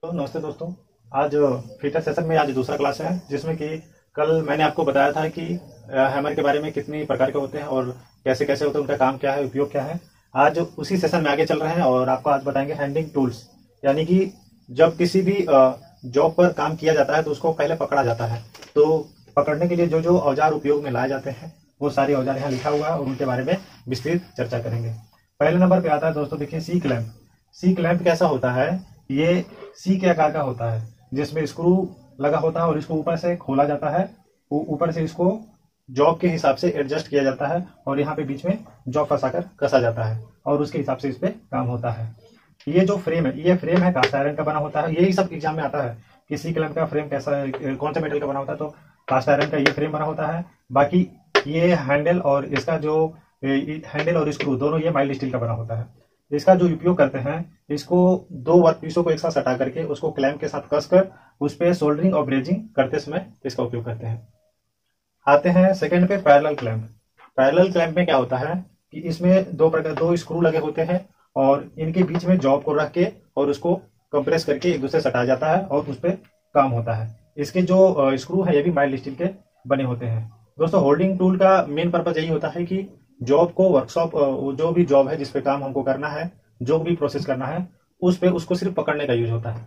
तो नमस्ते दोस्तों। आज फिटर सेशन में आज दूसरा क्लास है, जिसमें कि कल मैंने आपको बताया था कि हैमर के बारे में कितनी प्रकार के होते हैं और कैसे कैसे होते हैं, उनका काम क्या है, उपयोग क्या है। आज उसी सेशन में आगे चल रहे हैं और आपको आज बताएंगे हैंडिंग टूल्स। यानी कि जब किसी भी जॉब पर काम किया जाता है तो उसको पहले पकड़ा जाता है, तो पकड़ने के लिए जो जो औजार उपयोग में लाए जाते हैं वो सारे औजार यहाँ लिखा हुआ है और उनके बारे में विस्तृत चर्चा करेंगे। पहले नंबर पे आता है दोस्तों, देखिए सी क्लैंप। सी क्लैंप कैसा होता है? ये सी के आकार का होता है, जिसमें स्क्रू लगा होता है और इसको ऊपर से खोला जाता है। ऊपर से इसको जॉब के हिसाब से एडजस्ट किया जाता है और यहाँ पे बीच में जॉब फंसाकर कसा जाता है और उसके हिसाब से इस पे काम होता है। ये जो फ्रेम है, ये फ्रेम है कास्ट आयरन का बना होता है। यही सब एग्जाम में आता है कि सी क्लैंप का फ्रेम कैसा है, कौन सा मेटल का बना होता है, तो कास्ट आयरन का ये फ्रेम बना होता है। बाकी ये हैंडल और इसका जो हैंडल और स्क्रू दोनों ये माइल्ड स्टील का बना होता है। इसका जो उपयोग करते हैं, इसको दो वर्कपीसों को एक साथ सटा करके उसको क्लैंप के साथ कसकर उस पर सोल्डरिंग और ब्रेजिंग करते समय इसका उपयोग करते हैं। आते हैं सेकंड पे, पैरेलल क्लैंप। पैरेलल क्लैंप में क्या होता है कि इसमें दो स्क्रू लगे होते हैं और इनके बीच में जॉब को रख के और उसको कंप्रेस करके एक दूसरे सटाया जाता है और उस पर काम होता है। इसके जो स्क्रू है ये भी माइल्ड स्टील के बने होते हैं। दोस्तों, होल्डिंग टूल का मेन पर्पज यही होता है कि जॉब को वर्कशॉप, जो भी जॉब है जिसपे काम हमको करना है, जो भी प्रोसेस करना है, उस पे उसको सिर्फ पकड़ने का यूज होता है।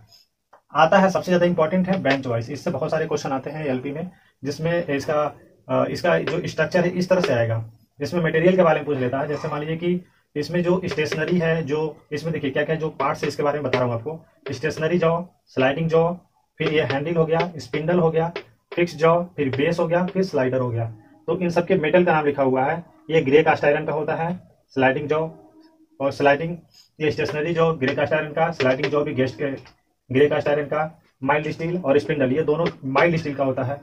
आता है सबसे ज्यादा इंपॉर्टेंट है बेंच वाइस। इससे बहुत सारे क्वेश्चन आते हैं एलपी में, जिसमें इसका जो स्ट्रक्चर है इस तरह से आएगा। इसमें मटेरियल के बारे में पूछ लेता है। जैसे मान लीजिए कि इसमें जो स्टेशनरी है, जो इसमें देखिए क्या क्या जो पार्ट्स है इसके बारे में बता रहा हूँ आपको। स्टेशनरी जॉ, स्लाइडिंग जॉ, फिर ये हैंडल हो गया, स्पिंडल हो गया, फिक्स जॉ, फिर बेस हो गया, फिर स्लाइडर हो गया। तो इन सबके मेटल का नाम लिखा हुआ है। ये ग्रे कास्ट आयरन का होता है स्लाइडिंग जॉ, और स्लाइडिंग ये stationary jaw grey cast iron का, स्लाइडिंग जॉ भी गेस्ट के ग्रे कास्ट आयरन का, माइल्ड स्टील और स्पिंडल ये दोनों माइल्ड स्टील का होता है,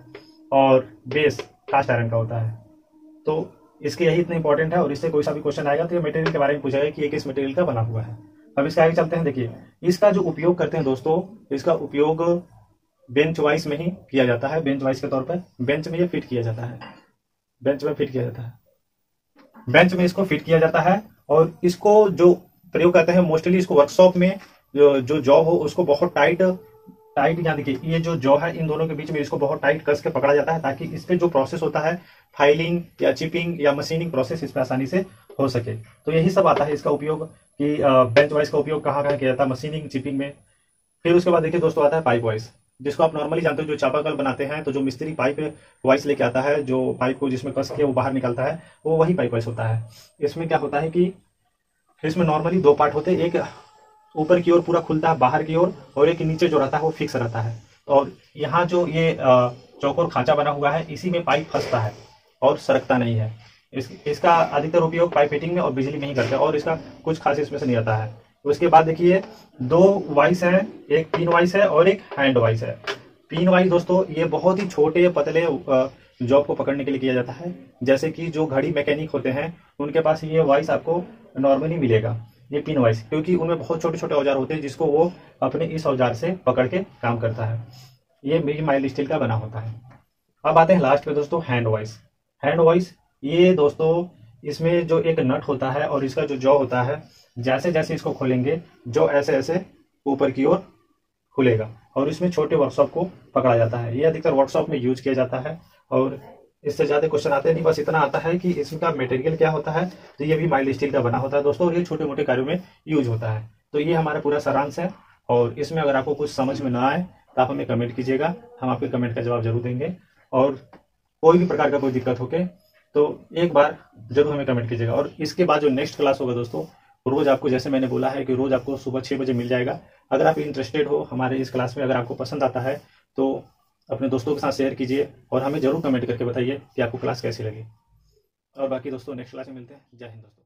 और बेस कास्ट आयरन का होता है। तो इसके यही इतना इंपॉर्टेंट है और इससे कोई सा भी क्वेश्चन आएगा तो ये मटेरियल के बारे में पूछेगा कि ये किस मटेरियल का बना हुआ है। अब इसके आगे चलते हैं। देखिए इसका जो उपयोग करते हैं दोस्तों, इसका उपयोग बेंच वाइस में ही किया जाता है। बेंच वाइस के तौर पर बेंच में ये फिट किया जाता है, बेंच में फिट किया जाता है, बेंच में इसको फिट किया जाता है। और इसको जो प्रयोग करते हैं मोस्टली इसको वर्कशॉप में जो जॉब हो उसको बहुत टाइट यहाँ देखिए ये जो जॉ है इन दोनों के बीच में इसको बहुत टाइट कस के पकड़ा जाता है, ताकि इस पे जो प्रोसेस होता है फाइलिंग या चिपिंग या मशीनिंग प्रोसेस इस पे आसानी से हो सके। तो यही सब आता है इसका उपयोग कि बेंच वाइस का उपयोग कहाँ किया जाता है, मशीनिंग, चिपिंग में। फिर उसके बाद देखिए दोस्तों आता है पाइप वाइस, जिसको आप नॉर्मली जानते हो। जो चापाकल बनाते हैं तो जो मिस्त्री पाइप वाइस लेके आता है, जो पाइप को जिसमें कस के वो बाहर निकलता है, वो वही पाइप वाइस होता है। इसमें क्या होता है कि इसमें नॉर्मली दो पार्ट होते हैं, एक ऊपर की ओर पूरा खुलता है बाहर की ओर, और एक नीचे जो रहता है वो फिक्स रहता है। और यहाँ जो ये चौकोर खांचा बना हुआ है इसी में पाइप फंसता है और सरकता नहीं है। इसका अधिकतर उपयोग पाइप फिटिंग में और बिजली में ही करते हैं, और इसका कुछ खास इसमें से नहीं आता है। उसके बाद देखिए दो वाइस है, एक पिन वाइस है और एक हैंड वाइस है। पिन वाइस दोस्तों ये बहुत ही छोटे पतले जॉब को पकड़ने के लिए किया जाता है। जैसे कि जो घड़ी मैकेनिक होते हैं उनके पास ये वाइस आपको नॉर्मली मिलेगा, ये पिन वाइस, क्योंकि उनमें बहुत छोटे छोटे औजार होते हैं जिसको वो अपने इस औजार से पकड़ के काम करता है। ये भी माइल्ड स्टील का बना होता है। अब आते हैं लास्ट पे दोस्तों हैंड वाइस। हैंड वाइस ये दोस्तों इसमें जो एक नट होता है और इसका जो जॉ होता है, जैसे जैसे इसको खोलेंगे जो ऐसे ऐसे ऊपर की ओर खुलेगा और इसमें छोटे वर्कशॉप को पकड़ा जाता है। ये अधिकतर वर्कशॉप में यूज किया जाता है और इससे ज्यादा क्वेश्चन आते नहीं। बस इतना आता है कि इसका मटेरियल क्या होता है, तो ये भी माइल्ड स्टील का बना होता है दोस्तों, और ये छोटे मोटे कार्यों में यूज होता है। तो ये हमारा पूरा सारांश है, और इसमें अगर आपको कुछ समझ में ना आए तो आप हमें कमेंट कीजिएगा, हम आपके कमेंट का जवाब जरूर देंगे। और कोई भी प्रकार का कोई दिक्कत होके तो एक बार जरूर हमें कमेंट कीजिएगा। और इसके बाद जो नेक्स्ट क्लास होगा दोस्तों, रोज आपको, जैसे मैंने बोला है कि रोज आपको सुबह 6 बजे मिल जाएगा। अगर आप इंटरेस्टेड हो हमारे इस क्लास में, अगर आपको पसंद आता है तो अपने दोस्तों के साथ शेयर कीजिए और हमें जरूर कमेंट करके बताइए कि आपको क्लास कैसी लगी। और बाकी दोस्तों नेक्स्ट क्लास में मिलते हैं। जय हिंद दोस्तों।